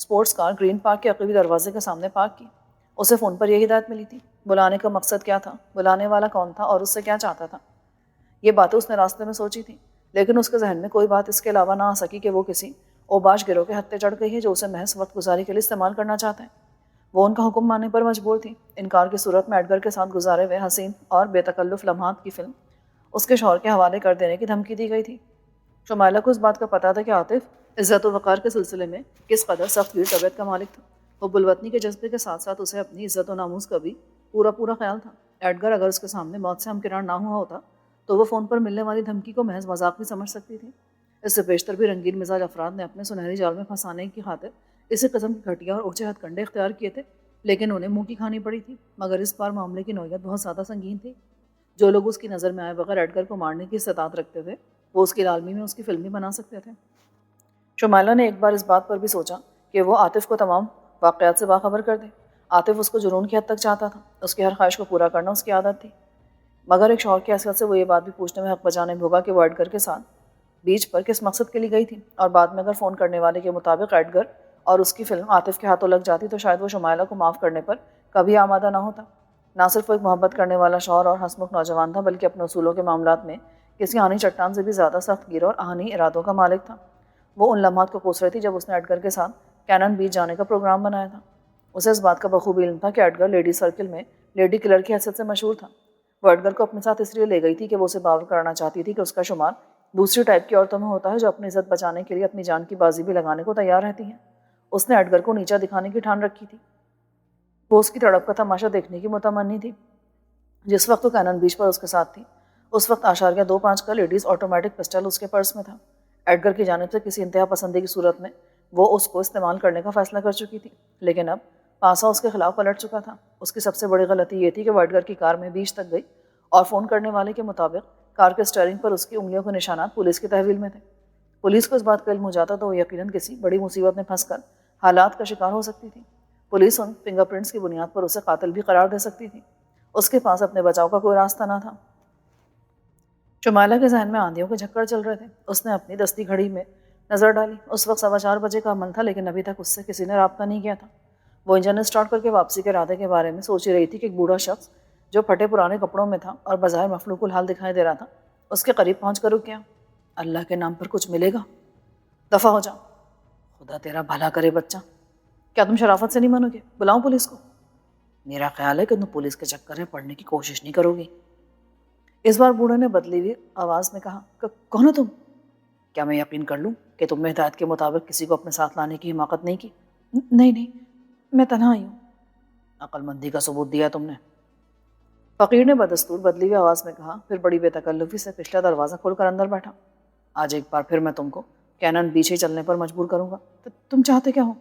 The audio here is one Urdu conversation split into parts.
اسپورٹس کار گرین پارک کے عقبی دروازے کے سامنے پارک کی۔ اسے فون پر یہ ہدایت ملی تھی۔ بلانے کا مقصد کیا تھا، بلانے والا کون تھا اور اس سے کیا چاہتا تھا؟ یہ باتیں اس نے راستے میں سوچی تھیں، لیکن اس کے ذہن میں کوئی بات اس کے علاوہ نہ آ سکی کہ وہ کسی اوباش گروہ کے ہتھے چڑھ گئی ہے جو اسے محض وقت گزاری کے لیے استعمال کرنا چاہتا ہے۔ وہ ان کا حکم ماننے پر مجبور تھی۔ انکار کی صورت میں ایڈگر کے ساتھ گزارے ہوئے حسین اور بے تکلف لمحات کی فلم اس کے شوہر کے حوالے کر دینے کی دھمکی دی گئی تھی۔ شمائلہ کو اس بات کا پتہ تھا کہ عاطف عزت و وقار کے سلسلے میں کس قدر سخت گیر طبیعت کا مالک تھا۔ حب الوطنی کے جذبے کے ساتھ ساتھ اسے اپنی عزت و ناموس کا بھی پورا خیال تھا۔ ایڈگر اگر اس کے سامنے موت سے ہمکنار نہ ہوا ہوتا تو وہ فون پر ملنے والی دھمکی کو محض مذاق بھی سمجھ سکتی تھی۔ اس سے بیشتر بھی رنگین مزاج افراد نے اپنے سنہری جال میں پھنسانے کی خاطر اسی قسم کی گھٹیا اور اونچے ہتھ کنڈے اختیار کیے تھے، لیکن انہیں منہ کی کھانی پڑی تھی۔ مگر اس بار معاملے کی نوعیت بہت زیادہ سنگین تھی۔ جو لوگ اس کی نظر میں آئے بغیر ایڈگر کو مارنے کی استطاعت رکھتے تھے وہ اس کی عالمی میں اس کی فلم بھی بنا سکتے تھے۔ شمائلہ نے ایک بار اس بات پر بھی سوچا کہ وہ عاطف کو تمام واقعات سے باخبر کر دے۔ عاطف اس کو جنون کی حد تک چاہتا تھا، اس کی ہر خواہش کو پورا کرنا اس کی عادت تھی۔ مگر ایک شوہر کی حیثیت سے وہ یہ بات بھی پوچھنے میں حق بجانب ہوگا کہ وہ ایڈگر کے ساتھ بیچ پر کس مقصد کے لیے گئی تھی، اور بعد میں اگر فون کرنے والے کے مطابق ایڈگر اور اس کی فلم عاطف کے ہاتھوں لگ جاتی تو شاید وہ شمائلہ کو معاف کرنے پر کبھی آمادہ نہ ہوتا۔ نہ صرف وہ ایک محبت کرنے والا شوہر اور ہنسمکھ نوجوان تھا، بلکہ اپنے اصولوں کے معاملات میں کسی آہنی چٹان سے بھی زیادہ سخت گیر اور آہنی ارادوں کا مالک تھا۔ وہ ان لمحات کو کوس رہی تھی جب اس نے ایڈگر کے ساتھ کینن بیچ جانے کا پروگرام بنایا تھا۔ اسے اس بات کا بخوبی علم تھا کہ ایڈگر لیڈی سرکل میں لیڈی کلر کی حیثیت سے مشہور تھا۔ وہ ایڈگر کو اپنے ساتھ اس لیے لے گئی تھی کہ وہ اسے باور کرانا چاہتی تھی کہ اس کا شمار دوسری ٹائپ کی عورتوں میں ہوتا ہے جو اپنی عزت بچانے کے لیے اپنی جان کی بازی بھی لگانے کو تیار رہتی ہیں۔ اس نے ایڈگر کو نیچا دکھانے کی ٹھان رکھی تھی۔ وہ اس کی تڑپ کا تماشا دیکھنے کی متمنی تھی۔ جس وقت وہ کینن بیچ پر اس کے ساتھ تھی اس وقت 2.25 کا لیڈیز آٹومیٹک پسٹل اس کے پرس میں تھا۔ ایڈگر کی جانب سے کسی انتہا پسندی کی صورت میں وہ اس کو استعمال کرنے کا فیصلہ کر چکی تھی، لیکن اب پاسا اس کے خلاف پلٹ چکا تھا۔ اس کی سب سے بڑی غلطی یہ تھی کہ وہ ایڈگر کی کار میں بیچ تک گئی اور فون کرنے والے کے مطابق کار کے اسٹیئرنگ پر اس کی انگلیوں کے نشانات پولیس کی تحویل میں تھے۔ پولیس کو اس بات کا علم ہو جاتا تو وہ یقیناً کسی بڑی مصیبت میں پھنس کر حالات کا شکار ہو سکتی تھی۔ پولیس ان فنگر پرنٹس کی بنیاد پر اسے قاتل بھی قرار دے سکتی تھی۔ اس کے پاس اپنے بچاؤ کا کوئی راستہ نہ تھا۔ شمائلہ کے ذہن میں آندھیوں کے جھکڑ چل رہے تھے۔ اس نے اپنی دستی گھڑی میں نظر ڈالی۔ اس وقت 4:15 بجے کا عمل تھا، لیکن ابھی تک اس سے کسی نے رابطہ نہیں کیا تھا۔ وہ انجن اسٹارٹ کر کے واپسی کے ارادے کے بارے میں سوچ ہی رہی تھی کہ ایک بوڑھا شخص جو پھٹے پرانے کپڑوں میں تھا اور بظاہر مفلوق الحال دکھائی دے رہا تھا اس کے قریب پہنچ کر رک گیا۔ اللہ کے نام پر کچھ ملے گا، دفع ہو جا، خدا تیرا بھلا کرے بچہ۔ کیا تم شرافت سے نہیں مانو گے؟ بلاؤں پولیس کو؟ میرا خیال ہے کہ تم پولیس کے چکر میں پڑنے کی کوشش نہیں کرو گی۔ اس بار بوڑھے نے بدلی ہوئی آواز میں کہا، کون ہو تم؟ کیا میں یقین کر لوں کہ تم نے ہدایت کے مطابق کسی کو اپنے ساتھ لانے کی حماقت نہیں کی؟ نہیں، میں تنہا ہی ہوں۔ عقل مندی کا ثبوت دیا تم نے۔ فقیر نے بدستور بدلی ہوئی آواز میں کہا، پھر بڑی بے تکلفی سے پچھلا دروازہ کھول کر اندر بیٹھا۔ آج ایک بار پھر میں تم کو کینن بیچ ہی چلنے پر مجبور کروں گا۔ تم چاہتے کیا ہو؟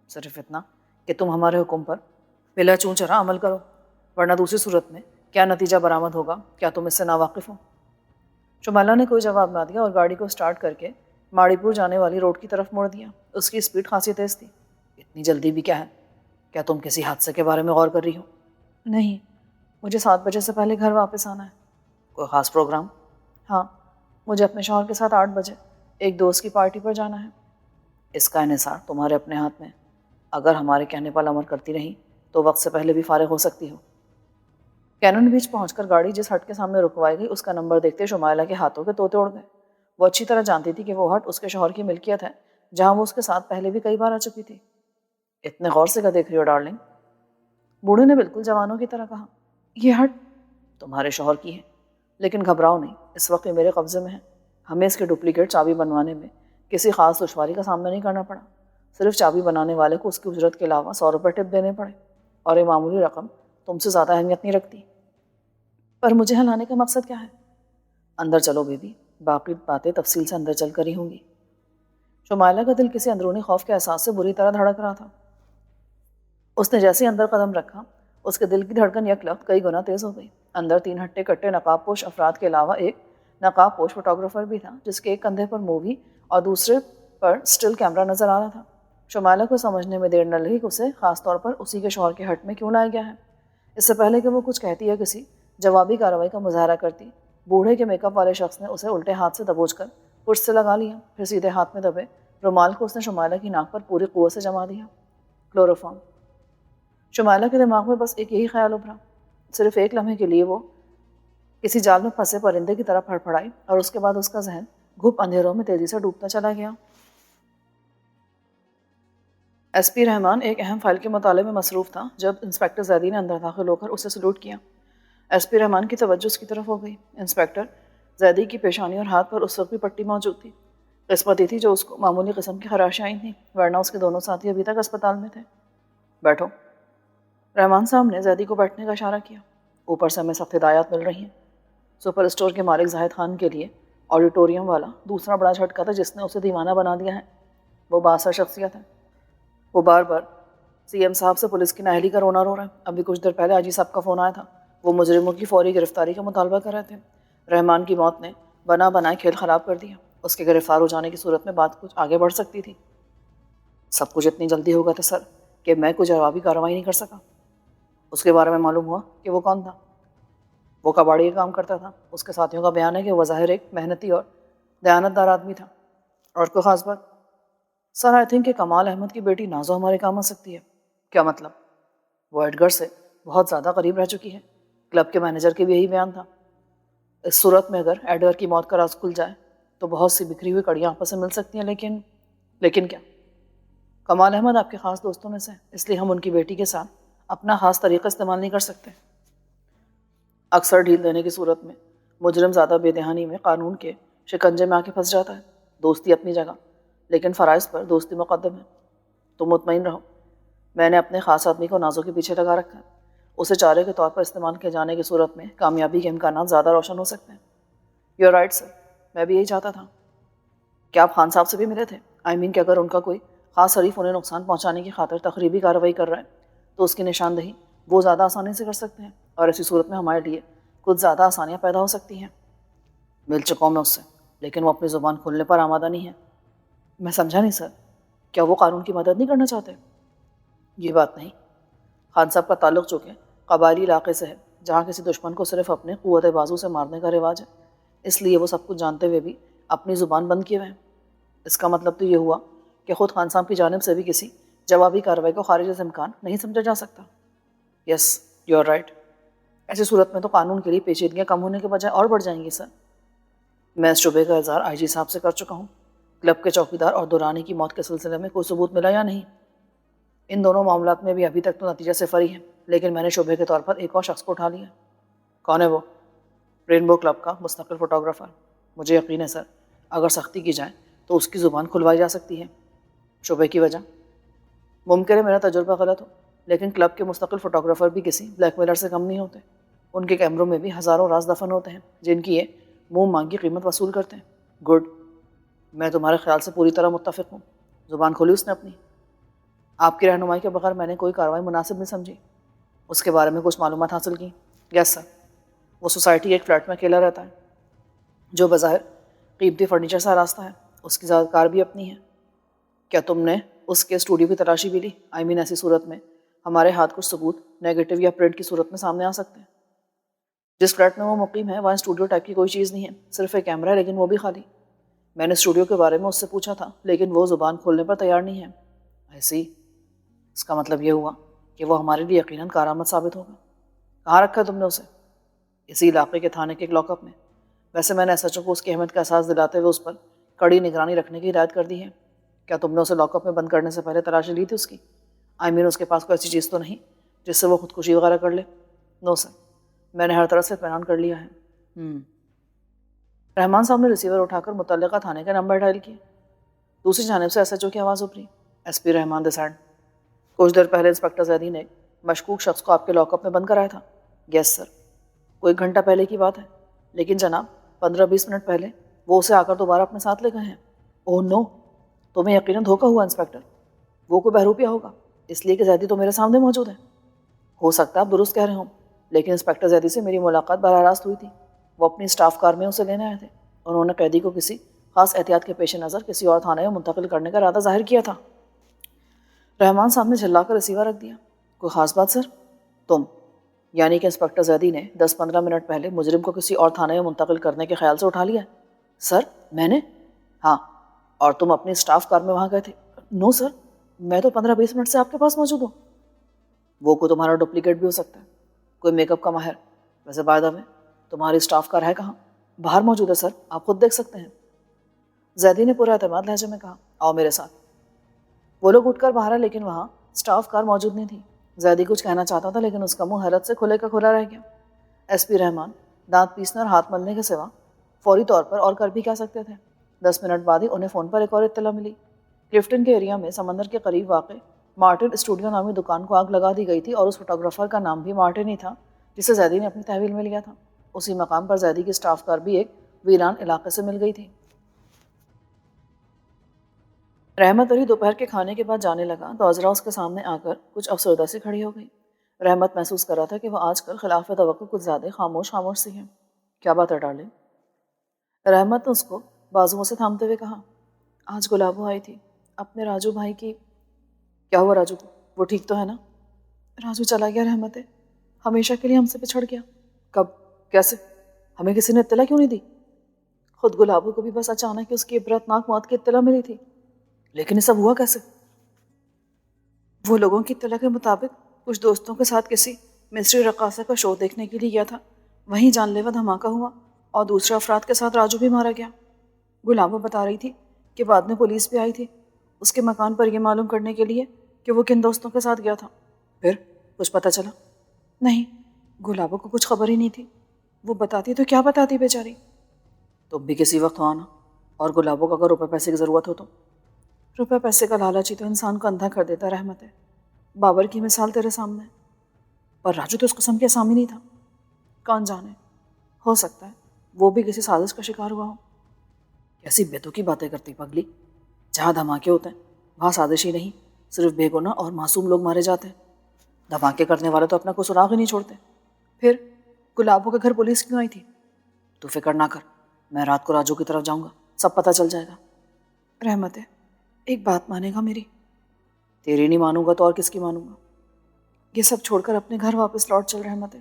صرف اتنا کہ تم ہمارے حکم پر بلا چون چرا عمل کرو، ورنہ دوسری صورت میں کیا نتیجہ برآمد ہوگا کیا تم اس سے ناواقف ہو؟ شمائلہ نے کوئی جواب نہ دیا اور گاڑی کو سٹارٹ کر کے ماڑی پور جانے والی روڈ کی طرف موڑ دیا۔ اس کی سپیڈ خاصی تیز تھی۔ اتنی جلدی بھی کیا ہے؟ کیا تم کسی حادثے کے بارے میں غور کر رہی ہو؟ نہیں، مجھے 7 بجے سے پہلے گھر واپس آنا ہے۔ کوئی خاص پروگرام؟ ہاں، مجھے اپنے شوہر کے ساتھ 8 بجے ایک دوست کی پارٹی پر جانا ہے۔ اس کا انحصار تمہارے اپنے ہاتھ میں۔ اگر ہمارے کہنے پر عمل کرتی رہی تو وقت سے پہلے بھی فارغ ہو سکتی ہو۔ کینن بیچ پہنچ کر گاڑی جس ہٹ کے سامنے رکوائی گئی اس کا نمبر دیکھتے شمائلہ کے ہاتھوں کے طوطے اڑ گئے۔ وہ اچھی طرح جانتی تھی کہ وہ ہٹ اس کے شوہر کی ملکیت ہے، جہاں وہ اس کے ساتھ پہلے بھی کئی بار آ چکی تھی۔ اتنے غور سے کیا دیکھ رہی ہو ڈارلنگ؟ بوڑھے نے بالکل جوانوں کی طرح کہا، یہ ہٹ تمہارے شوہر کی ہے، لیکن گھبراؤ نہیں، اس وقت یہ میرے قبضے میں ہے۔ ہمیں اس کی ڈپلیکیٹ چابی بنوانے میں کسی خاص دشواری کا سامنا نہیں کرنا پڑا۔ صرف چابی بنانے والے کو اس کی اجرت کے علاوہ 100 روپے ٹپ دینے پڑے، اور یہ معمولی رقم تم سے زیادہ اہمیت نہیں رکھتی۔ پر مجھے یہاں لانے کا مقصد کیا ہے؟ اندر چلو بیبی، باقی باتیں تفصیل سے اندر چل کر ہی ہوں گی۔ شمائلہ کا دل کسی اندرونی خوف کے احساس سے بری طرح دھڑک رہا تھا۔ اس نے جیسے اندر قدم رکھا اس کے دل کی دھڑکن یک لخت کئی گنا تیز ہو گئی۔ اندر 3 ہٹے کٹے نقاب پوش افراد کے علاوہ ایک نقاب پوش فوٹوگرافر بھی تھا، جس کے ایک کندھے پر مووی اور دوسرے پر سٹل کیمرہ نظر آ رہا تھا۔ شمائلہ کو سمجھنے میں دیر نہ لگی کہ اسے خاص طور پر اسی کے شوہر کے ہٹ میں کیوں لایا گیا ہے۔ اس سے پہلے کہ وہ کچھ کہتی یا کسی جوابی کارروائی کا مظاہرہ کرتی، بوڑھے کے میک اپ والے شخص نے اسے الٹے ہاتھ سے دبوچ کر پشت سے لگا لیا، پھر سیدھے ہاتھ میں دبے رومال کو اس نے شمائلہ کی ناک پر پوری قوت سے جما دیا۔ کلوروفارم۔ شمائلہ کے دماغ میں بس ایک یہی خیال ابھرا۔ صرف ایک لمحے کے لیے وہ کسی جال میں پھنسے پرندے کی طرح پھڑپھڑائی اور اس کے بعد اس کا ذہن گھپ اندھیروں میں تیزی سے ڈوبتا چلا گیا۔ ایس پی رحمان ایک اہم فائل کے مطالعے میں مصروف تھا جب انسپکٹر زیدی نے اندر داخل ہو کر اسے سلوٹ کیا۔ ایس پی رحمان کی توجہ اس کی طرف ہو گئی۔ انسپکٹر زیدی کی پیشانی اور ہاتھ پر اس وقت بھی پٹی موجود تھی۔ قسمت یہ تھی جو اس کو معمولی قسم کی خراشیں آئی تھیں، ورنہ اس کے دونوں ساتھی ابھی تک اسپتال میں تھے۔ بیٹھو۔ رحمان صاحب نے زیدی کو بیٹھنے کا اشارہ کیا۔ اوپر سے ہمیں سخت ہدایات مل رہی ہیں۔ سپر اسٹور کے مالک زاہد خان کے لیے آڈیٹوریم والا دوسرا بڑا جھٹکا تھا جس نے اسے دیوانہ بنا دیا ہے۔ وہ بااثر شخصیت ہے۔ وہ بار بار سی ایم صاحب سے پولیس کی نااہلی کا رونا رو رہا ہے۔ ابھی کچھ دیر پہلے آجی صاحب کا فون آیا تھا، وہ مجرموں کی فوری گرفتاری کا مطالبہ کر رہے تھے۔ رحمان کی موت نے بنا بنائے کھیل خراب کر دیا۔ اس کے گرفتار ہو جانے کی صورت میں بات کچھ آگے بڑھ سکتی تھی۔ سب کچھ اتنی جلدی ہوگا تھا سر کہ میں کوئی جوابی کارروائی نہیں کر سکا۔ اس کے بارے میں معلوم ہوا کہ وہ کون تھا؟ وہ کباڑی کا کام کرتا تھا۔ اس کے ساتھیوں کا بیان ہے کہ وہ ظاہر ایک محنتی اور دیانتدار آدمی تھا۔ اور کوئی خاص بات؟ سر آئی تھنک کہ کمال احمد کی بیٹی نازو ہمارے کام آ سکتی ہے۔ کیا مطلب؟ وہ ایڈگر سے بہت زیادہ قریب رہ چکی ہے۔ کلب کے مینیجر کے بھی یہی بیان تھا۔ اس صورت میں اگر ایڈگر کی موت کا راز کھل جائے تو بہت سی بکھری ہوئی کڑیاں آپس میں مل سکتی ہیں، لیکن کیا؟ کمال احمد آپ کے خاص دوستوں میں سے، اس لیے ہم ان کی بیٹی کے ساتھ اپنا خاص طریقہ استعمال نہیں کر سکتے۔ اکثر ڈھیل دینے کی صورت میں مجرم زیادہ بے دہانی میں قانون کے شکنجے میں آ کے پھنس جاتا ہے۔ دوستی اپنی جگہ، لیکن فرائض پر دوستی مقدم ہے۔ تم مطمئن رہو، میں نے اپنے خاص آدمی کو نازو کے پیچھے لگا رکھا ہے۔ اسے چارے کے طور پر استعمال کیے جانے کی صورت میں کامیابی کے امکانات زیادہ روشن ہو سکتے ہیں۔ یو آر رائٹ سر، میں بھی یہی چاہتا تھا۔ کیا آپ خان صاحب سے بھی ملے تھے؟ کہ اگر ان کا کوئی خاص حریف انہیں نقصان پہنچانے کی خاطر تخریبی کارروائی کر رہا ہے تو اس کی نشاندہی وہ زیادہ آسانی سے کر سکتے ہیں، اور ایسی صورت میں ہمارے لیے کچھ زیادہ آسانیاں پیدا ہو سکتی ہیں۔ مل چکا ہوں میں اس سے، لیکن وہ اپنی زبان کھولنے پر آمادہ نہیں ہے۔ میں سمجھا نہیں سر، کیا وہ قانون کی مدد نہیں کرنا چاہتے؟ یہ بات نہیں۔ خان صاحب کا تعلق چونکہ قبائلی علاقے سے ہے جہاں کسی دشمن کو صرف اپنے قوت بازو سے مارنے کا رواج ہے، اس لیے وہ سب کچھ جانتے ہوئے بھی اپنی زبان بند کیے ہوئے ہیں۔ اس کا مطلب تو یہ ہوا کہ خود خان صاحب کی جانب سے بھی کسی جوابی کارروائی کو خارج از امکان نہیں سمجھا جا سکتا۔ یس، یو آر رائٹ۔ ایسی صورت میں تو قانون کے لیے پیچیدگیاں کم ہونے کے بجائے اور بڑھ جائیں گی سر۔ میں اس شعبے کا اظہار آئی جی صاحب سے کر چکا ہوں۔ کلب کے چوکیدار اور دورانی کی موت کے سلسلے میں کوئی ثبوت ملا یا نہیں؟ ان دونوں معاملات میں بھی ابھی تک تو نتیجہ صفر ہی ہے، لیکن میں نے شعبے کے طور پر ایک اور شخص کو اٹھا لیا۔ کون ہے وہ؟ رینبو کلب کا مستقل فوٹوگرافر۔ مجھے یقین ہے سر، اگر سختی کی جائے تو اس کی زبان کھلوائی جا سکتی ہے۔ شعبے کی وجہ؟ ممکن ہے میرا تجربہ غلط ہو، لیکن کلب کے مستقل فوٹوگرافر بھی کسی بلیک میلر سے کم نہیں ہوتے۔ ان کے کیمروں میں بھی ہزاروں راز دفن ہوتے ہیں جن کی یہ منہ مانگی قیمت وصول کرتے ہیں۔ گڈ، میں تمہارے خیال سے پوری طرح متفق ہوں۔ زبان کھولی اس نے اپنی۔ آپ کی رہنمائی کے بغیر میں نے کوئی کارروائی مناسب نہیں سمجھی۔ اس کے بارے میں کچھ معلومات حاصل کی؟ یس سر، وہ سوسائٹی کے ایک فلیٹ میں اکیلا رہتا ہے جو بظاہر قیمتی فرنیچر سے راستہ ہے۔ اس کی ذات کار بھی اپنی ہے۔ کیا تم نے اس کے اسٹوڈیو کی تلاشی بھی لی؟ ایسی صورت میں ہمارے ہاتھ کچھ ثبوت نیگیٹو یا پرنٹ کی صورت میں سامنے آ سکتے ہیں۔ جس فلیٹ میں وہ مقیم ہے وہاں اسٹوڈیو ٹائپ کی کوئی چیز نہیں ہے، صرف ایک کیمرہ ہے، لیکن وہ بھی خالی۔ میں نے اسٹوڈیو کے بارے میں اس سے پوچھا تھا، لیکن وہ زبان کھولنے پر تیار نہیں ہے۔ ایسی، اس کا مطلب یہ ہوا کہ وہ ہمارے لیے یقیناً کارآمد ثابت ہوگا۔ کہاں رکھا تم نے اسے؟ اسی علاقے کے تھانے کے ایک لاک اپ میں۔ ویسے میں نے ایس ایچ او کو اس کی اہمیت کا احساس دلاتے ہوئے اس پر کڑی نگرانی رکھنے کی ہدایت کر دی ہے۔ کیا تم نے اسے لاک اپ میں بند کرنے سے پہلے تلاشی لی تھی اس کی؟ اس کے پاس کوئی ایسی چیز تو نہیں جس سے وہ خودکشی وغیرہ کر لے؟ نو سر، میں نے ہر طرح سے اطمینان کر لیا ہے۔ رحمان صاحب نے ریسیور اٹھا کر متعلقہ تھانے کا نمبر ڈائل کیا۔ دوسری جانب سے ایس ایچ او کی آواز ابھری۔ ایس پی رحمان دسائن، کچھ دیر پہلے انسپکٹر زیدی نے ایک مشکوک شخص کو آپ کے لاک اپ میں بند کرایا تھا؟ یس سر، کوئی گھنٹہ پہلے کی بات ہے، لیکن جناب 15-20 منٹ پہلے وہ اسے آ کر دوبارہ اپنے ساتھ لے گئے ہیں۔ اوہ نو، تمہیں یقیناً دھوکہ ہوا انسپکٹر۔ وہ کوئی بہروپیہ ہوگا، اس لیے کہ زیدی تو میرے سامنے موجود ہے۔ ہو سکتا ہے آپ درست کہہ رہے ہوں، لیکن انسپکٹر زیدی سے میری ملاقات براہ راست ہوئی تھی۔ وہ اپنی اسٹاف کار میں اسے لینے آئے تھے۔ انہوں نے قیدی کو کسی خاص احتیاط کے پیش نظر کسی اور تھانے میں منتقل کرنے کا ارادہ ظاہر کیا تھا۔ رحمان صاحب نے جھلا کر ریسیور رکھ دیا۔ کوئی خاص بات سر؟ تم، کہ انسپکٹر زیدی نے 10-15 منٹ پہلے مجرم کو کسی اور تھانے میں منتقل کرنے کے خیال سے اٹھا لیا ہے؟ سر، میں نے؟ ہاں، اور تم اپنی اسٹاف کار میں وہاں گئے تھے؟ نو سر، میں تو 15-20 منٹ سے آپ کے پاس موجود ہوں۔ وہ کوئی تمہارا ڈپلیکیٹ بھی ہو سکتا ہے، کوئی میک اپ کا ماہر۔ ویسے بائی دا وے تمہاری اسٹاف کار ہے کہاں؟ باہر موجود ہے سر، آپ خود دیکھ سکتے ہیں۔ زیدی نے پورا اعتماد لہجے میں کہا، آؤ میرے ساتھ۔ وہ لوگ اٹھ کر باہر آئے لیکن وہاں اسٹاف کار موجود نہیں تھی۔ زیدی کچھ کہنا چاہتا تھا لیکن اس کا منہ حیرت سے کھلے کا کھلا رہ گیا۔ ایس پی رحمان دانت پیسنے اور ہاتھ ملنے کے سوا فوری طور پر اور کر بھی کیا سکتے تھے؟ 10 منٹ بعد ہی انہیں فون پر ایک اور اطلاع ملی۔ کلفٹن کے ایریا میں سمندر کے قریب واقع مارٹن اسٹوڈیو نامی دکان کو آگ لگا دی گئی تھی اور اس فوٹوگرافر کا نام بھی مارٹن ہی تھا جسے زیدی نے اپنی تحویل میں لیا تھا۔ اسی مقام پر زیدی کی اسٹاف کار بھی ایک ویران علاقے سے مل گئی تھی۔ رحمت علی دوپہر کے کھانے کے بعد جانے لگا تو عذرا اس کے سامنے آ کر کچھ افسردہ سی کھڑی ہو گئی۔ رحمت محسوس کر رہا تھا کہ وہ آج کل خلاف توقع کچھ زیادہ خاموش سی ہے۔ کیا بات ہے ڈارلنگ؟ رحمت نے اس کو بازوؤں سے تھامتے ہوئے کہا، آج گلابو آئی تھی، اپنے راجو بھائی کی۔ کیا ہوا راجو کو؟ وہ ٹھیک تو ہے نا؟ راجو چلا گیا رحمت، ہمیشہ کے لیے ہم سے بچھڑ گیا۔ کب؟ کیسے؟ ہمیں کسی نے اطلاع کیوں نہیں دی؟ خود گلابو کو بھی بس اچانک اس کی عبرتناک موت کی اطلاع ملی تھی۔ لیکن یہ سب ہوا کیسے؟ وہ لوگوں کی اطلاع کے مطابق کچھ دوستوں کے ساتھ کسی مصری رقاصہ کا شو دیکھنے کے لیے گیا تھا، وہیں جان لیوا دھماکہ ہوا اور دوسرے افراد کے ساتھ راجو بھی مارا گیا۔ گلابو بتا رہی تھی کہ بعد میں پولیس بھی آئی تھی اس کے مکان پر یہ معلوم کرنے کے لیے کہ وہ کن دوستوں کے ساتھ گیا تھا۔ پھر کچھ پتہ چلا؟ نہیں، گلابو کو کچھ خبر ہی نہیں تھی۔ وہ بتاتی تو کیا بتاتی بیچاری۔ تم بھی کسی وقت ہو آنا، اور گلابو کو اگر روپے پیسے کی ضرورت ہو تو؟ روپے پیسے کا لالچ ہی تو انسان کو اندھا کر دیتا رحمت ہے۔ بابر کی مثال تیرے سامنے ہے، پر راجو تو اس قسم کے اسامی نہیں تھا۔ کون جانے، ہو سکتا ہے وہ بھی کسی سازش کا شکار ہوا ہو۔ کیسی بیتوں کی باتیں کرتی پگلی، جہاں دھماکے ہوتے ہیں وہاں سازش ہی نہیں، صرف بے گناہ اور معصوم لوگ مارے جاتے ہیں۔ دھماکے کرنے والے تو اپنا کوئی سراغ ہی نہیں چھوڑتے۔ پھر گلابو کے گھر پولیس کیوں آئی تھی؟ تو فکر نہ کر، میں رات کو راجو کی طرف جاؤں گا، سب پتہ چل جائے گا۔ رحمت ہے، ایک بات مانے گا میری؟ تیری نہیں مانوں گا تو اور کس کی مانوں گا؟ یہ سب چھوڑ کر اپنے گھر واپس لوٹ چل رحمت ہے۔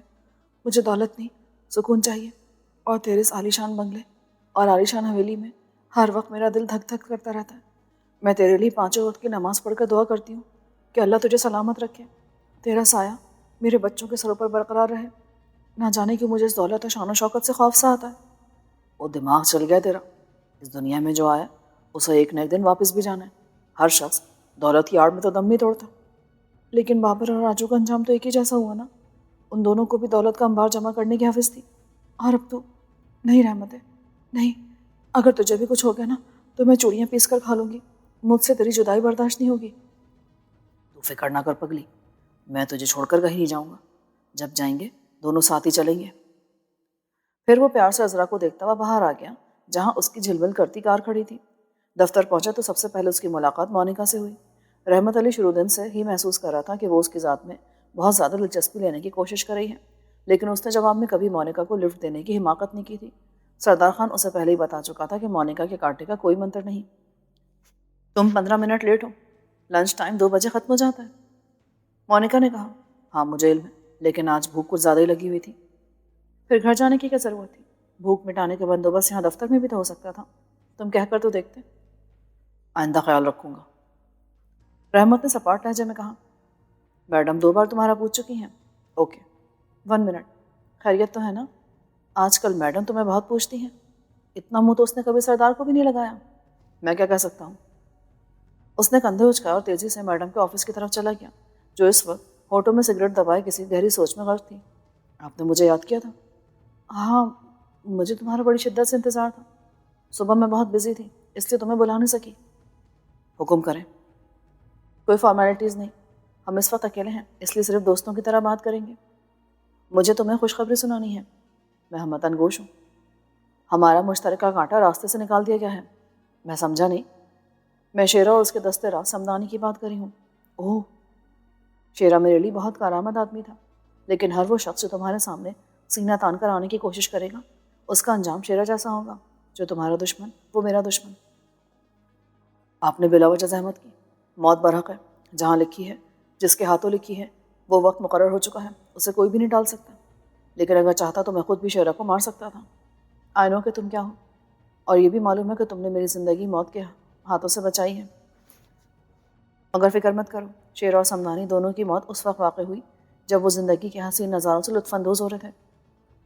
مجھے دولت نہیں، سکون چاہیے، اور تیرے اس عالیشان بنگلے اور عالیشان حویلی میں ہر وقت میرا دل دھک دھک کرتا رہتا ہے۔ میں تیرے لیے 5 وقت کی نماز پڑھ کر دعا کرتی ہوں کہ اللہ تجھے سلامت رکھے، تیرا سایہ میرے بچوں کے سروں پر برقرار رہے۔ نہ جانے کیوں مجھے اس دولت اور شان و شوکت سے خوف سا آتا ہے۔ وہ دماغ چل گیا تیرا، اس دنیا میں جو آیا اسے ایک نہ ایک دن واپس بھی جانا ہے۔ ہر شخص دولت کی آڑ میں تو دم نہیں توڑتا۔ لیکن بابر اور راجو کا انجام تو ایک ہی جیسا ہوا نا، ان دونوں کو بھی دولت کا انبار جمع کرنے کی حافظ تھی، اور اب تو نہیں۔ رحمت ہے نہیں، اگر تجھے بھی کچھ ہو گیا نا تو میں چوڑیاں پیس کر کھا لوں گی، مجھ سے تیری جدائی برداشت نہیں ہوگی۔ تو فکر نہ کر پگلی، میں تجھے چھوڑ کر کہیں نہیں جاؤں گا، جب جائیں گے دونوں ساتھ ہی چلیں گے۔ پھر وہ پیار سے عذرا کو دیکھتا ہوا باہر آ گیا جہاں اس کی جھلمل کرتی کار کھڑی تھی۔ دفتر پہنچا تو سب سے پہلے اس کی ملاقات مونیکا سے ہوئی۔ رحمت علی شروع دن سے ہی محسوس کر رہا تھا کہ وہ اس کی ذات میں بہت زیادہ دلچسپی لینے کی کوشش کر رہی ہے، لیکن اس نے جواب میں کبھی مونیکا کو لفٹ دینے کی حماقت نہیں کی تھی۔ سردار خان اسے پہلے ہی بتا چکا تھا کہ مونیکا کے کانٹے کا کوئی منتر نہیں۔ تم 15 منٹ لیٹ ہو، لنچ ٹائم 2 بجے ختم ہو جاتا ہے۔ مونیکا نے کہا، ہاں مجھے علم ہے، لیکن آج بھوک کچھ زیادہ ہی لگی ہوئی تھی۔ پھر گھر جانے کی کیا ضرورت تھی؟ بھوک مٹانے کا بندوبست یہاں دفتر میں بھی تو ہو سکتا تھا، تم کہہ کر تو دیکھتے۔ آئندہ خیال رکھوں گا، رحمت نے سپاٹ لہجے میں کہا۔ میڈم 2 بار تمہارا پوچھ چکی ہیں۔ اوکے، 1 منٹ، خیریت تو ہے نا؟ آج کل میڈم تمہیں بہت پوچھتی ہیں، اتنا منہ تو اس نے کبھی سردار کو بھی نہیں لگایا۔ میں کیا کہہ سکتا ہوں؟ اس نے کندھے اچکائے اور تیزی سے میڈم کے آفس کی طرف چلا گیا، جو اس وقت ہونٹوں میں سگریٹ دبائے کسی گہری سوچ میں غرق تھی۔ آپ نے مجھے یاد کیا تھا؟ ہاں، مجھے تمہارا بڑی شدت سے انتظار تھا، صبح میں بہت بزی تھی اس لیے تمہیں بلا نہیں سکی۔ حکم کریں۔ کوئی فارمیلٹیز نہیں، ہم اس وقت اکیلے ہیں اس لیے صرف دوستوں کی طرح بات کریں گے۔ مجھے تمہیں خوشخبری سنانی ہے، میں ہمتن گوش ہوں۔ ہمارا مشترکہ کانٹا راستے سے نکال دیا گیا ہے۔ میں سمجھا نہیں۔ میں شیرا اور اس کے دستے راز سمدانی کی بات کری ہوں۔ اوہ، شیرا میرے لیے بہت کارآمد آدمی تھا، لیکن ہر وہ شخص جو تمہارے سامنے سینہ تان کر آنے کی کوشش کرے گا اس کا انجام شیرا جیسا ہوگا۔ جو تمہارا دشمن وہ میرا دشمن۔ آپ نے بلا وجہ زحمت کی، موت برحق ہے، جہاں لکھی ہے، جس کے ہاتھوں لکھی ہے، وہ وقت مقرر ہو چکا ہے، اسے کوئی بھی نہیں ڈال سکتا۔ لیکن اگر چاہتا تو میں خود بھی شیرا کو مار سکتا تھا۔ آئی نو کہ تم کیا ہو، اور یہ بھی معلوم ہے کہ تم نے میری زندگی موت کے ہاتھوں سے بچائی ہے، مگر فکر مت کرو، شیر اور سمدانی دونوں کی موت اس وقت واقع ہوئی جب وہ زندگی کے حسین نظاروں سے لطف اندوز ہو رہے تھے۔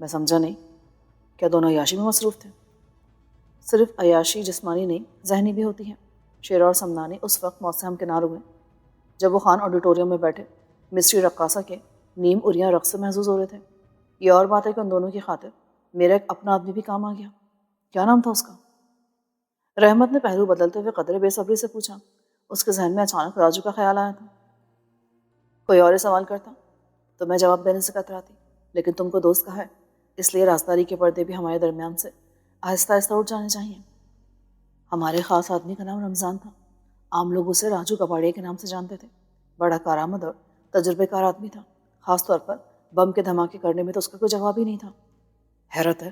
میں سمجھا نہیں، کیا دونوں عیاشی میں مصروف تھے؟ صرف عیاشی جسمانی نہیں، ذہنی بھی ہوتی ہے۔ شیر اور سمدانی اس وقت موت سے ہمکنار ہوئے جب وہ خان آڈیٹوریم میں بیٹھے مصری رقاصہ کے نیم اریاں رقص سے محظوظ ہو رہے تھے۔ یہ اور بات ہے کہ ان دونوں کی خاطر میرا ایک اپنا آدمی بھی کام آ گیا۔ کیا نام تھا اس کا؟ رحمت نے پہلو بدلتے ہوئے قدرے بے صبری سے پوچھا۔ اس کے ذہن میں اچانک راجو کا خیال آیا تھا۔ کوئی اور سوال کرتا تو میں جواب دینے سے کتراتی، لیکن تم کو دوست کا ہے، اس لیے رازداری کے پردے بھی ہمارے درمیان سے آہستہ آہستہ اٹھ جانے چاہیے۔ ہمارے خاص آدمی کا نام رمضان تھا۔ عام لوگ اسے راجو کباڑیے کے نام سے جانتے تھے۔ بڑا کارآمد اور تجربے کار آدمی تھا، خاص طور پر بم کے دھماکے کرنے میں تو اس کا کوئی جواب ہی نہیں تھا۔ حیرت ہے،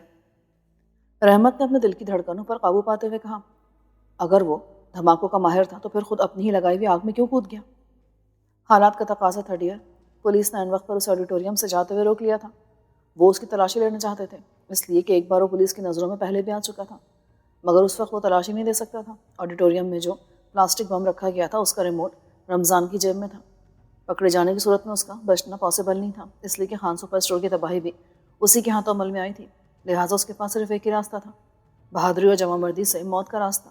رحمت نے اپنے دل کی دھڑکنوں پر قابو پاتے ہوئے کہا، اگر وہ دھماکوں کا ماہر تھا تو پھر خود اپنی ہی لگائی ہوئی آگ میں کیوں کود گیا؟ حالات کا تقاضا تھا ڈیئر، پولیس نے ان وقت پر اسے آڈیٹوریم سے جاتے ہوئے روک لیا تھا۔ وہ اس کی تلاشی لینا چاہتے تھے، اس لیے کہ ایک بار وہ پولیس کی نظروں میں پہلے بھی آ چکا تھا، مگر اس وقت وہ تلاشی نہیں دے سکتا تھا۔ آڈیٹوریم میں جو پلاسٹک بم رکھا گیا تھا اس کا ریموٹ رمضان کی جیب میں تھا۔ پکڑے جانے کی صورت میں اس کا بچنا پاسبل نہیں تھا، اس لیے کہ خان سپر اسٹور کی تباہی بھی اسی کے ہاتھوں عمل میں آئی تھی، لہٰذا اس کے پاس صرف ایک ہی راستہ تھا، بہادری اور جمع مردی سے موت کا راستہ۔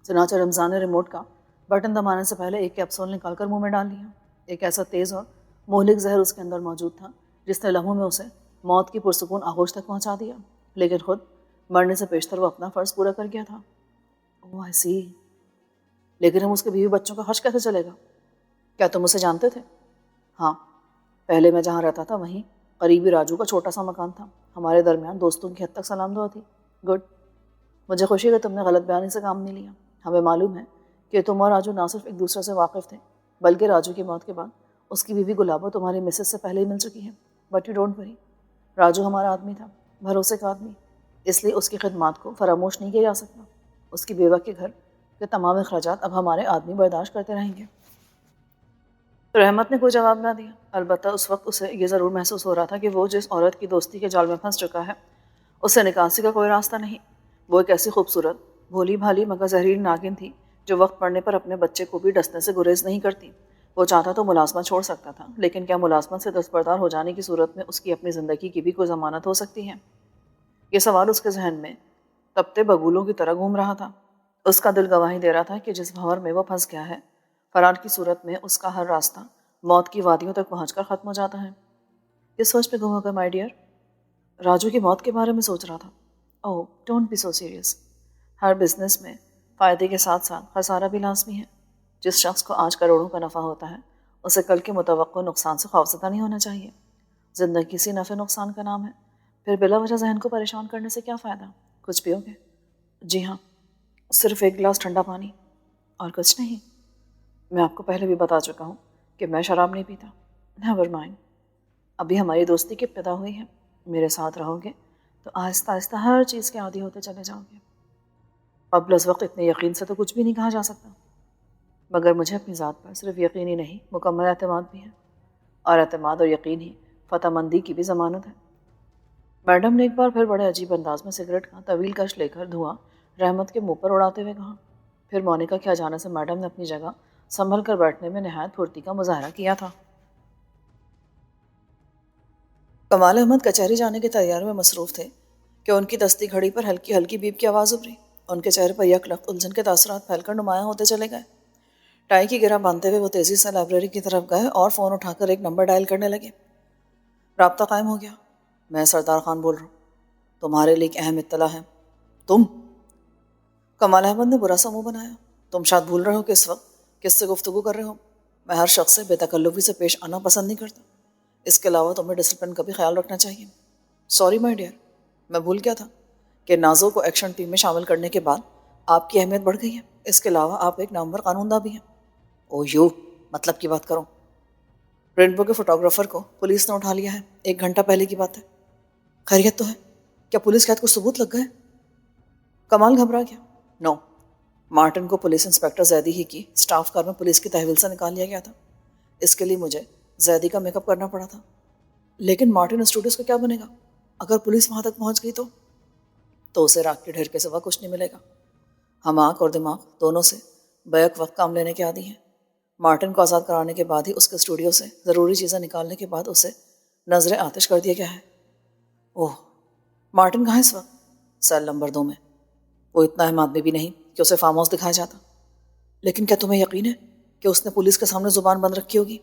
چنانچہ رمضان نے ریموٹ کا بٹن دبانے سے پہلے ایک کیپسول نکال کر منہ میں ڈال لیا۔ ایک ایسا تیز اور مہلک زہر اس کے اندر موجود تھا جس نے لمحوں میں اسے موت کی پرسکون آغوش تک پہنچا دیا، لیکن خود مرنے سے پیشتر وہ اپنا فرض پورا کر گیا تھا۔ اوہ آئی سی، لیکن ہم اس کے بیوی بچوں کا خرچ کیسے چلے گا؟ کیا تم اسے جانتے تھے؟ ہاں، پہلے میں جہاں رہتا تھا وہیں قریبی راجو کا چھوٹا سا مکان تھا، ہمارے درمیان دوستوں کی حد تک سلام دعا تھی۔ گڈ، مجھے خوشی ہے کہ تم نے غلط بیانی سے کام نہیں لیا۔ ہمیں معلوم ہے کہ تم اور راجو نہ صرف ایک دوسرے سے واقف تھے، بلکہ راجو کی موت کے بعد اس کی بیوی گلابو تمہاری مسز سے پہلے ہی مل چکی ہے۔ But you don't worry, Raju ہمارا آدمی تھا، بھروسے کا آدمی، اس لیے اس کی خدمات کو فراموش نہیں کیا جا سکتا۔ اس کی بیوہ کے گھر کے تمام اخراجات اب ہمارے آدمی برداشت کرتے رہیں گے۔ رحمت نے کوئی جواب نہ دیا، البتہ اس وقت اسے یہ ضرور محسوس ہو رہا تھا کہ وہ جس عورت کی دوستی کے جال میں پھنس چکا ہے اسے نکاسی کا کوئی راستہ نہیں۔ وہ ایک ایسی خوبصورت، بھولی بھالی مگر زہریلی ناگن تھی جو وقت پڑنے پر اپنے بچے کو بھی ڈسنے سے گریز نہیں کرتی۔ وہ چاہتا تو ملازمت چھوڑ سکتا تھا، لیکن کیا ملازمت سے دستبردار ہو جانے کی صورت میں اس کی اپنی زندگی کی بھی کوئی ضمانت ہو سکتی ہے؟ یہ سوال اس کے ذہن میں تپتے بگولوں کی طرح گھوم رہا تھا۔ اس کا دل گواہی دے رہا تھا کہ جس بھنور میں وہ پھنس گیا ہے، فرار کی صورت میں اس کا ہر راستہ موت کی وادیوں تک پہنچ کر ختم ہو جاتا ہے۔ اس سوچ پہ گم ہو کر مائی ڈیئر راجو کی موت کے بارے میں سوچ رہا تھا۔ Oh don't be so serious, ہر بزنس میں فائدے کے ساتھ ساتھ خسارہ بھی لازمی ہے۔ جس شخص کو آج کروڑوں کا نفع ہوتا ہے اسے کل کے متوقع نقصان سے خوفزدہ نہیں ہونا چاہیے۔ زندگی کسی نفع نقصان کا نام ہے، پھر بلا وجہ ذہن کو پریشان کرنے سے کیا فائدہ؟ کچھ پیو گے؟ جی ہاں، صرف ایک گلاس ٹھنڈا پانی اور کچھ نہیں۔ میں آپ کو پہلے بھی بتا چکا ہوں کہ میں شراب نہیں پیتا۔ نیور مائنڈ، ابھی ہماری دوستی کی ابتدا ہوئی ہے، میرے ساتھ رہو گے تو آہستہ آہستہ ہر چیز کے عادی ہوتے چلے جاؤ گے۔ قبل از وقت اتنے یقین سے تو کچھ بھی نہیں کہا جا سکتا، مگر مجھے اپنی ذات پر صرف یقین ہی نہیں، مکمل اعتماد بھی ہے، اور اعتماد اور یقین ہی فتح مندی کی بھی ضمانت ہے۔ میڈم نے ایک بار پھر بڑے عجیب انداز میں سگریٹ کا طویل کش لے کر دھواں رحمت کے منہ پر اڑاتے ہوئے کہا۔ پھر مونیکا کے آ جانے سے میڈم نے اپنی جگہ سنبھل کر بیٹھنے میں نہایت پھرتی کا مظاہرہ کیا تھا۔ کمال احمد کچہری جانے کی تیاریوں میں مصروف تھے کہ ان کی دستی گھڑی پر ہلکی ہلکی بیپ کی آواز ابھری۔ ان کے چہرے پر یک لخت الجھن کے تاثرات پھیل کر نمایاں ہوتے چلے گئے۔ ٹائی کی گرہ باندھتے ہوئے وہ تیزی سے لائبریری کی طرف گئے اور فون اٹھا کر ایک نمبر ڈائل کرنے لگے۔ رابطہ قائم ہو گیا۔ میں سردار خان بول رہا ہوں، تمہارے لیے ایک اہم اطلاع ہے۔ تم؟ کمال احمد نے برا سا منہ بنایا۔ تم شاید بھول رہے ہو کہ اس وقت کس سے گفتگو کر رہے ہو۔ میں ہر شخص سے بے تکلفی سے پیش آنا پسند نہیں کرتا، اس کے علاوہ تمہیں ڈسپلن کا بھی خیال رکھنا چاہیے۔ سوری مائی ڈیئر، میں بھول گیا تھا کہ نازو کو ایکشن ٹیم میں شامل کرنے کے بعد آپ کی اہمیت بڑھ گئی ہے۔ اس کے علاوہ آپ ایک نامور قانون داں بھی ہیں۔ او یو، مطلب کی بات کرو۔ رینبو کے فوٹوگرافر کو پولیس نے اٹھا لیا ہے، 1 گھنٹہ پہلے کی بات ہے۔ خیریت تو ہے؟ کیا پولیس کے ہاتھ کو ثبوت لگ گئے؟ کمال گھبرا گیا۔ نو، مارٹن کو پولیس انسپکٹر زیدی ہی کی سٹاف کار میں پولیس کی تحویل سے نکال لیا گیا تھا۔ اس کے لیے مجھے زیدی کا میک اپ کرنا پڑا تھا۔ لیکن مارٹن اسٹوڈیوز کا کیا بنے گا؟ اگر پولیس وہاں تک پہنچ گئی تو اسے راکھ کے ڈھیر کے سوا کچھ نہیں ملے گا۔ ہم آنکھ اور دماغ دونوں سے بیک وقت کام لینے کے عادی ہیں۔ مارٹن کو آزاد کرانے کے بعد ہی اس کے اسٹوڈیو سے ضروری چیزیں نکالنے کے بعد اسے نظر آتش کر دیا گیا ہے۔ اوہ، مارٹن کہاں اس وقت؟ سیل نمبر 2 میں۔ وہ اتنا اہم آدمی بھی نہیں کہ اسے فارم ہاؤس دکھایا جاتا۔ لیکن کیا تمہیں یقین ہے کہ اس نے پولیس کے سامنے زبان بند رکھی ہوگی؟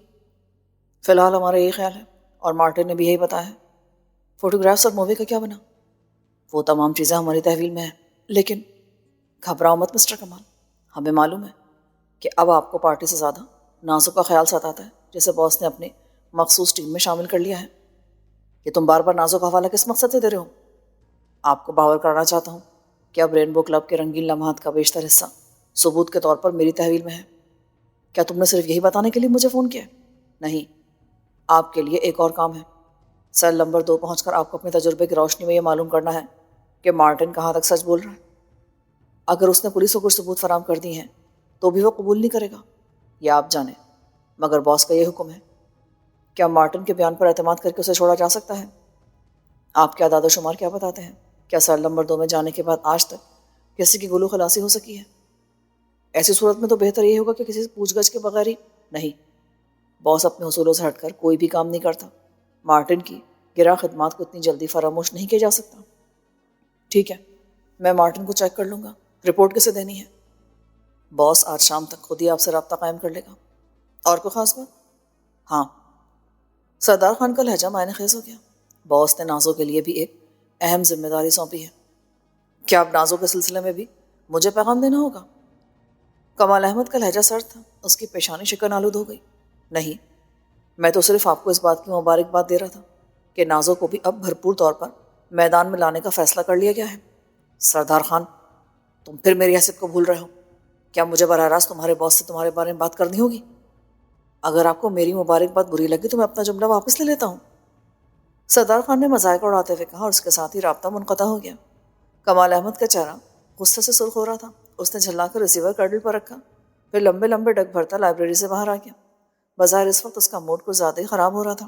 فی الحال ہمارا یہی خیال ہے، اور مارٹن نے بھی یہی بتایا ہے۔ فوٹوگرافس اور مووی کا کیا بنا؟ وہ تمام چیزیں ہماری تحویل میں ہیں، لیکن گھبراؤ مت مسٹر کمال، ہمیں معلوم ہے کہ اب آپ کو پارٹی سے زیادہ نازو کا خیال ستاتا ہے، جسے باس نے اپنی مخصوص ٹیم میں شامل کر لیا ہے۔ کہ تم بار بار نازو کا حوالہ کس مقصد سے دے رہے ہو؟ آپ کو باور کرانا چاہتا ہوں کہ اب رینبو کلب کے رنگین لمحات کا بیشتر حصہ ثبوت کے طور پر میری تحویل میں ہے۔ کیا تم نے صرف یہی بتانے کے لیے مجھے فون کیا؟ نہیں، آپ کے لیے ایک اور کام ہے۔ سیل نمبر 2 پہنچ کر آپ کو اپنے تجربے کی روشنی میں یہ معلوم کرنا ہے کہ مارٹن کہاں تک سچ بول رہا ہے۔ اگر اس نے پولیس کو کچھ ثبوت فراہم کر دی ہیں تو بھی وہ قبول نہیں کرے گا، یہ آپ جانیں، مگر باس کا یہ حکم ہے۔ کیا مارٹن کے بیان پر اعتماد کر کے اسے چھوڑا جا سکتا ہے؟ آپ کے اعداد و شمار کیا بتاتے ہیں؟ کیا سیل نمبر 2 میں جانے کے بعد آج تک کسی کی گلو خلاصی ہو سکی ہے؟ ایسی صورت میں تو بہتر یہ ہوگا کہ کسی سے پوچھ گچھ کے بغیر ہی نہیں۔ باس اپنے اصولوں سے ہٹ کر کوئی بھی کام نہیں کرتا۔ مارٹن کی گراں خدمات کو اتنی جلدی فراموش نہیں کیا جا سکتا۔ ٹھیک ہے، میں مارٹن کو چیک کر لوں گا۔ رپورٹ کسے دینی ہے؟ باس آج شام تک خود ہی آپ سے رابطہ قائم کر لے گا۔ اور کوئی خاص بات؟ ہاں، سردار خان کا لہجہ معنی خیز ہو گیا۔ باس نے نازو کے لیے بھی ایک اہم ذمہ داری سونپی ہے۔ کیا اب نازو کے سلسلے میں بھی مجھے پیغام دینا ہوگا؟ کمال احمد کا لہجہ سرد تھا، اس کی پیشانی شکن آلود ہو گئی۔ نہیں، میں تو صرف آپ کو اس بات کی مبارکباد دے رہا تھا کہ نازو کو بھی اب بھرپور طور پر میدان میں لانے کا فیصلہ کر لیا گیا ہے۔ سردار خان، تم پھر میری حیثیت کو بھول رہے ہو۔ کیا مجھے براہ راست تمہارے باس سے تمہارے بارے میں بات کرنی ہوگی؟ اگر آپ کو میری مبارکباد بری لگی تو میں اپنا جملہ واپس لے لیتا ہوں۔ سردار خان نے مذائقہ اڑاتے ہوئے کہا، اور اس کے ساتھ ہی رابطہ منقطع ہو گیا۔ کمال احمد کا چہرہ غصے سے سرخ ہو رہا تھا۔ اس نے جھلا کر ریسیور کرڈل پر رکھا، پھر لمبے لمبے ڈگ بھرتا لائبریری سے باہر آ گیا۔ بظاہر اس وقت اس کا موڈ کچھ زیادہ ہی خراب ہو رہا تھا۔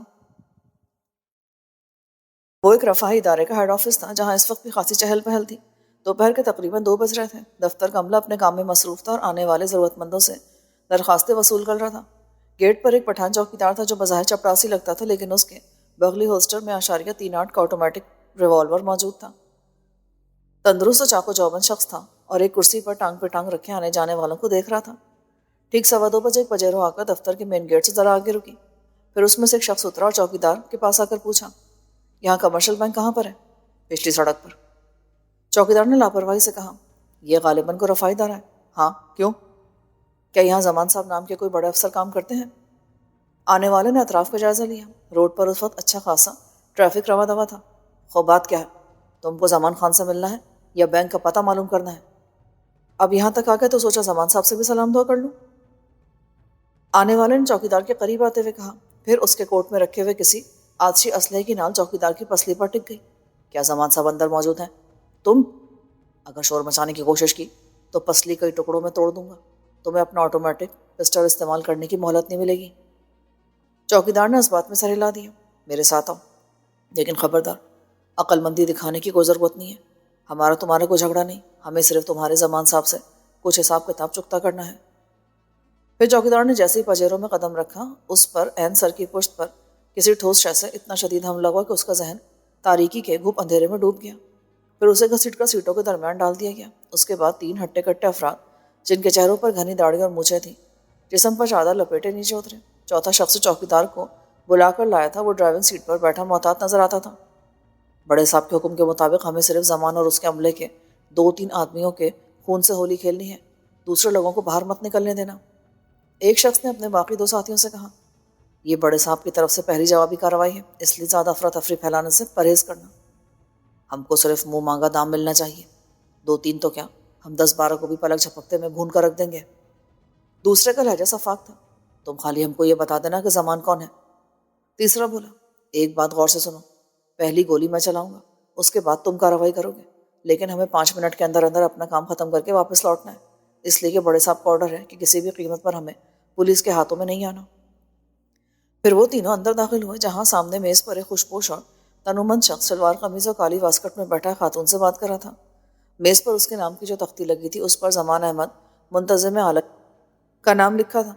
وہ ایک رفاہی ادارے کا ہیڈ آفس تھا جہاں اس وقت بھی خاصی چہل پہل تھی۔ دوپہر کے تقریباً 2 بج رہے تھے۔ دفتر کا عملہ اپنے کام میں مصروف تھا اور آنے والے ضرورت مندوں سے درخواستیں وصول کر رہا تھا۔ گیٹ پر ایک پٹھان چوکیدار تھا جو بظاہر چپڑاسی لگتا تھا، لیکن اس کے بغلی ہولسٹر میں 3.8 کا آٹومیٹک ریوالور موجود تھا۔ تندرست و چاق و چوبند شخص تھا اور ایک کرسی پر ٹانگ پہ ٹانگ رکھے آنے جانے والوں کو دیکھ رہا تھا۔ ٹھیک 2:15 بجے ایک پجیرو آ کر دفتر کے مین گیٹ سے ذرا آگے رکی، پھر اس میں سے ایک شخص اترا اور چوکیدار کے پاس آ کر پوچھا، یہاں کمرشل بینک کہاں پر ہے؟ پچھلی سڑک پر۔ چوکیدار نے لاپرواہی سے کہا، یہ غالباً کو رفائی ادارہ ہے۔ ہاں، کیوں؟ کیا یہاں زمان صاحب نام کے کوئی بڑے افسر کام کرتے ہیں؟ آنے والے نے اطراف کا جائزہ لیا۔ روڈ پر اس وقت اچھا خاصا ٹریفک روا دوا تھا۔ خوب بات کیا ہے؟ تم کو زمان خان سے ملنا ہے یا بینک کا پتہ معلوم کرنا ہے؟ اب یہاں تک آ گئے تو سوچا زمان صاحب سے بھی سلام دعا کر لوں۔ آنے والے نے چوکیدار کے قریب آتے ہوئے کہا، پھر اس کے کوٹ میں رکھے ہوئے کسی آتشی اسلحے کی نال چوکیدار کی پسلی پر ٹک گئی۔ کیا زمان صاحب اندر موجود ہیں؟ تم اگر شور مچانے کی کوشش کی تو پسلی کئی ٹکڑوں میں توڑ دوں گا۔ تمہیں اپنا آٹومیٹک پسٹل استعمال کرنے کی مہلت نہیں ملے گی۔ چوکیدار نے اس بات میں سر ہلا دیا، میرے ساتھ آؤ، لیکن خبردار، عقل مندی دکھانے کی کوئی ضرورت نہیں ہے۔ ہمارا تمہارا کوئی جھگڑا نہیں، ہمیں صرف تمہارے زمان صاحب سے کچھ حساب کتاب چکتا کرنا ہے۔ پھر چوکیدار نے جیسے ہی پجیروں میں قدم رکھا، اس پر عین سر کی پشت پر کسی ٹھوس شے سے اتنا شدید حملہ ہوا کہ اس کا ذہن تاریکی کے گھپ اندھیرے میں ڈوب گیا۔ پھر اسے گھسیٹ کر سیٹوں کے درمیان ڈال دیا گیا۔ اس کے بعد 3 ہٹے کٹے افراد جن کے چہروں پر گھنی داڑھی اور مونچھیں تھیں، جسم پر چادر لپیٹے نیچے اترے۔ چوتھا شخص چوکیدار کو بلا کر لایا تھا، وہ ڈرائیونگ سیٹ پر بیٹھا محتاط نظر آتا تھا۔ بڑے صاحب کے حکم کے مطابق ہمیں صرف زمان اور اس کے عملے کے 2-3 آدمیوں کے خون سے ہولی کھیلنی ہے، دوسرے لوگوں کو باہر مت نکلنے دینا۔ ایک شخص نے اپنے باقی 2 ساتھیوں سے کہا، یہ بڑے صاحب کی طرف سے پہلی جوابی کارروائی ہے، اس لیے زیادہ افراتفری پھیلانے سے پرہیز کرنا۔ ہم کو صرف منہ مانگا دام ملنا چاہیے، 2-3 تو کیا، ہم 10-12 کو بھی پلک جھپکتے میں بھون کر رکھ دیں گے۔ دوسرے کا لہجہ صفاق تھا، تم خالی ہم کو یہ بتا دینا کہ زمان کون ہے۔ تیسرا بولا، ایک بات غور سے سنو، پہلی گولی میں چلاؤں گا، اس کے بعد تم کارروائی کرو گے، لیکن ہمیں 5 منٹ کے اندر اندر اپنا کام ختم کر کے واپس لوٹنا ہے، اس لیے کہ بڑے صاحب کا آرڈر ہے کہ کسی بھی قیمت پر ہمیں پولیس کے ہاتھوں میں نہیں آنا۔ پھر وہ تینوں اندر داخل ہوئے، جہاں سامنے میز پر ایک خوشپوش اور تنومند شخص شلوار قمیض اور کالی واسکٹ میں بیٹھا خاتون سے بات کر رہا تھا۔ میز پر اس کے نام کی جو تختی لگی تھی اس پر زمان احمد منتظم عالق کا نام لکھا تھا۔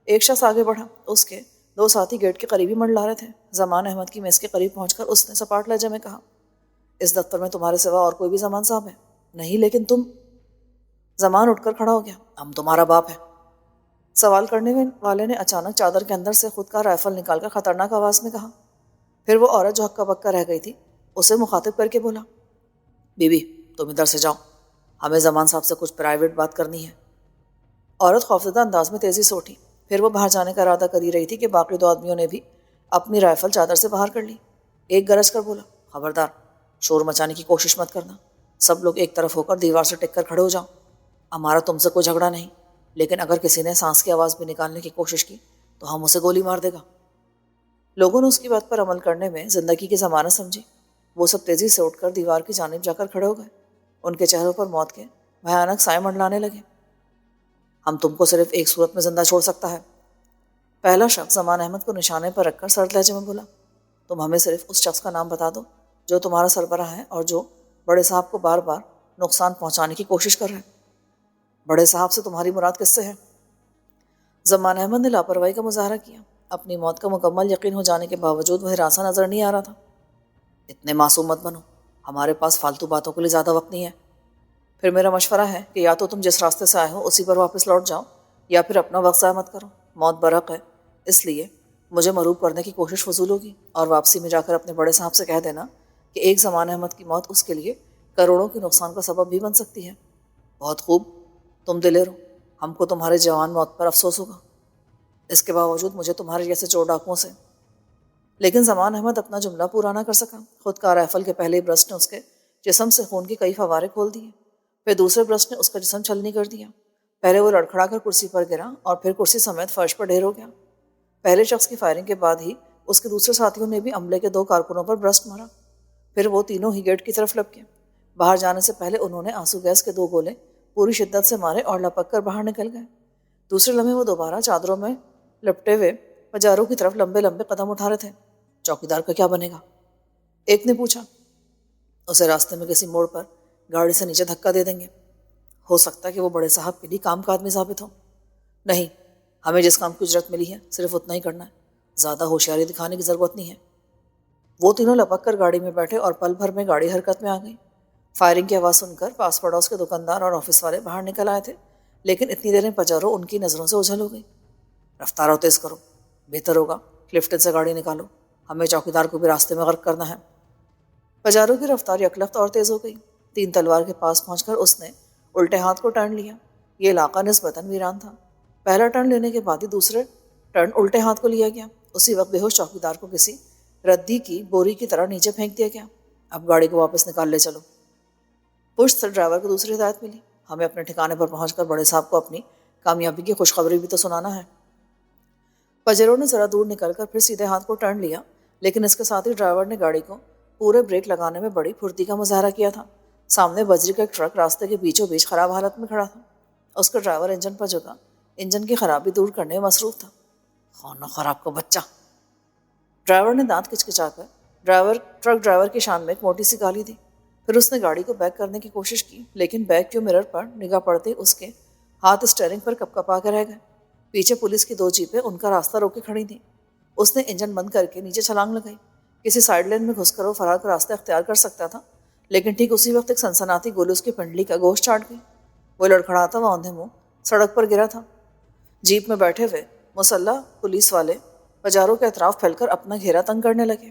ایک شخص آگے بڑھا، اس کے دو ساتھی گیٹ کے قریب ہی منڈلا رہے تھے۔ زمان احمد کی میز کے قریب پہنچ کر اس نے سپاٹ لہجے میں کہا، اس دفتر میں تمہارے سوا اور کوئی بھی زمان صاحب ہے؟ نہیں، لیکن تم… زمان اٹھ کر کھڑا ہو گیا، ہم تمہارا باپ ہے۔ سوال کرنے والے نے اچانک چادر کے اندر سے خود کا رائفل نکال کر خطرناک آواز میں کہا۔ پھر وہ عورت جو ہکا بکا رہ گئی تھی اسے مخاطب کر کے بولا، بی بی تم ادھر سے جاؤ، ہمیں زمان صاحب سے کچھ پرائیویٹ بات کرنی ہے۔ عورت خوفزدہ انداز میں تیزی سے اٹھی، پھر وہ باہر جانے کا ارادہ کر ہی رہی تھی کہ باقی دو آدمیوں نے بھی اپنی رائفل چادر سے باہر کر لی۔ ایک گرج کر بولا، خبردار، شور مچانے کی کوشش مت کرنا، سب لوگ ایک طرف ہو کر دیوار سے ٹک کر کھڑے ہو جاؤ۔ ہمارا تم سے کوئی جھگڑا نہیں، لیکن اگر کسی نے سانس کی آواز بھی نکالنے کی کوشش کی تو ہم اسے گولی مار دے گا۔ لوگوں نے اس کی بات پر عمل کرنے میں زندگی کی ضمانت سمجھی۔ وہ سب تیزی سے اٹھ کر دیوار کی جانب جا کر کھڑے ہو گئے۔ ان کے چہروں پر موت کے بھیانک سائے منڈلانے لگے۔ ہم تم کو صرف ایک صورت میں زندہ چھوڑ سکتا ہے۔ پہلا شخص زمان احمد کو نشانے پر رکھ کر سرد لہجے میں بولا، تم ہمیں صرف اس شخص کا نام بتا دو جو تمہارا سربراہ ہے اور جو بڑے صاحب کو بار بار نقصان پہنچانے کی کوشش کر رہے ہیں۔ بڑے صاحب سے تمہاری مراد کس سے ہے؟ زمان احمد نے لاپرواہی کا مظاہرہ کیا۔ اپنی موت کا مکمل یقین ہو جانے کے باوجود وہ ہراساں نظر نہیں آ رہا تھا۔ اتنے معصوم مت بنو، ہمارے پاس فالتو باتوں کے لیے زیادہ وقت نہیں ہے۔ پھر میرا مشورہ ہے کہ یا تو تم جس راستے سے آئے ہو اسی پر واپس لوٹ جاؤ، یا پھر اپنا وقت ضائع مت کرو۔ موت برحق ہے، اس لیے مجھے مروب کرنے کی کوشش فضول ہوگی، اور واپسی میں جا کر اپنے بڑے صاحب سے کہہ دینا کہ ایک زمان احمد کی موت اس کے لیے کروڑوں کے نقصان کا سبب بھی بن سکتی ہے۔ بہت خوب، تم دلیر ہو، ہم کو تمہارے جوان موت پر افسوس ہوگا، اس کے باوجود مجھے تمہارے جیسے چور ڈاکوؤں سے… لیکن زمان احمد اپنا جملہ پورا نہ کر سکا۔ خود کا رائفل کے پہلے برسٹ نے اس کے جسم سے خون کے کئی فوارے کھول دیے، پھر دوسرے برسٹ نے اس کا جسم چھلنی کر دیا۔ پہلے وہ لڑکھڑا کر کرسی پر گرا اور پھر کرسی سمیت فرش پر ڈھیر ہو گیا۔ پہلے شخص کی فائرنگ کے بعد ہی اس کے دوسرے ساتھیوں نے بھی عملے کے دو کارکنوں پر برسٹ مارا۔ پھر وہ تینوں ہی گیٹ کی طرف لپکے۔ باہر جانے سے پہلے انہوں نے آنسو گیس کے دو گولے پوری شدت سے مارے اور لپک کر باہر نکل گئے۔ دوسرے لمحے وہ دوبارہ چادروں میں لپٹے ہوئے پجاروں کی طرف لمبے لمبے قدم اٹھا رہے تھے۔ چوکیدار کا کیا بنے گا؟ ایک نے پوچھا۔ اسے راستے میں کسی موڑ پر گاڑی سے نیچے دھکا دے دیں گے، ہو سکتا ہے کہ وہ بڑے صاحب کے لیے کام کا آدمی ثابت ہو۔ نہیں، ہمیں جس کام کی اجرت ملی ہے صرف اتنا ہی کرنا ہے، زیادہ ہوشیاری دکھانے کی ضرورت نہیں ہے۔ وہ تینوں لپک کر گاڑی میں بیٹھے اور پل بھر میں گاڑی حرکت میں آ گئی۔ فائرنگ کی آواز سن کر پاس پڑوس کے دکاندار اور آفس والے باہر نکل آئے تھے، لیکن اتنی دیر میں پجارو ان کی نظروں سے اوجھل ہو گئی۔ رفتار اور تیز کرو، بہتر ہوگا کلفٹن سے گاڑی نکالو، ہمیں چوکیدار کو بھی راستے میں غرق کرنا ہے۔ پجارو کی رفتار یکلخت اور تیز ہو گئی۔ تین تلوار کے پاس پہنچ کر اس نے الٹے ہاتھ کو ٹرن لیا۔ یہ علاقہ نسبتاً ویران تھا۔ پہلا ٹرن لینے کے بعد ہی دوسرے ٹرن الٹے ہاتھ کو لیا گیا۔ اسی وقت بے ہوش چوکیدار کو کسی ردی کی بوری کی طرح نیچے پھینک دیا گیا۔ اب گاڑی کو واپس نکال لے چلو۔ پشت سے ڈرائیور کو دوسری ہدایت ملی، ہمیں اپنے ٹھکانے پر پہنچ کر بڑے صاحب کو اپنی کامیابی کی خوشخبری بھی تو سنانا ہے۔ پجرو نے ذرا دور نکل کر پھر سیدھے ہاتھ کو ٹرن لیا، لیکن اس کے ساتھ ہی ڈرائیور نے گاڑی کو پورے بریک لگانے میں بڑی پھرتی کا مظاہرہ کیا تھا۔ سامنے بجری کا ایک ٹرک راستے کے بیچوں بیچ خراب حالت میں کھڑا تھا۔ اس کا ڈرائیور انجن پر جھکا، انجن کی خرابی دور کرنے میں مصروف تھا۔ خانہ خراب کا بچہ! ڈرائیور نے دانت کچکچا کر ٹرک ڈرائیور کی شان میں ایک موٹی سی گالی دی۔ پھر اس نے گاڑی کو بیک کرنے کی کوشش کی، لیکن بیک کیوں مرر پر نگاہ پڑتے اس کے ہاتھ اسٹیئرنگ پر کپ کپا کے رہ گئے۔ پیچھے پولیس کی دو جیپیں ان کا راستہ روکے کھڑی تھیں۔ اس نے انجن بند کر کے نیچے چھلانگ لگائی۔ کسی سائیڈ لین میں گھس کر وہ فرار کا راستہ اختیار کر سکتا تھا، لیکن ٹھیک اسی وقت ایک سنسناتی گولی اس کی پنڈلی کا گوشت چاٹ گئی۔ وہ لڑکھڑاتا ہوا اوندھے منہ سڑک پر گرا تھا۔ جیپ میں بیٹھے ہوئے مسلح پولیس والے پجاروں کے اطراف پھیل کر اپنا گھیرا تنگ کرنے لگے۔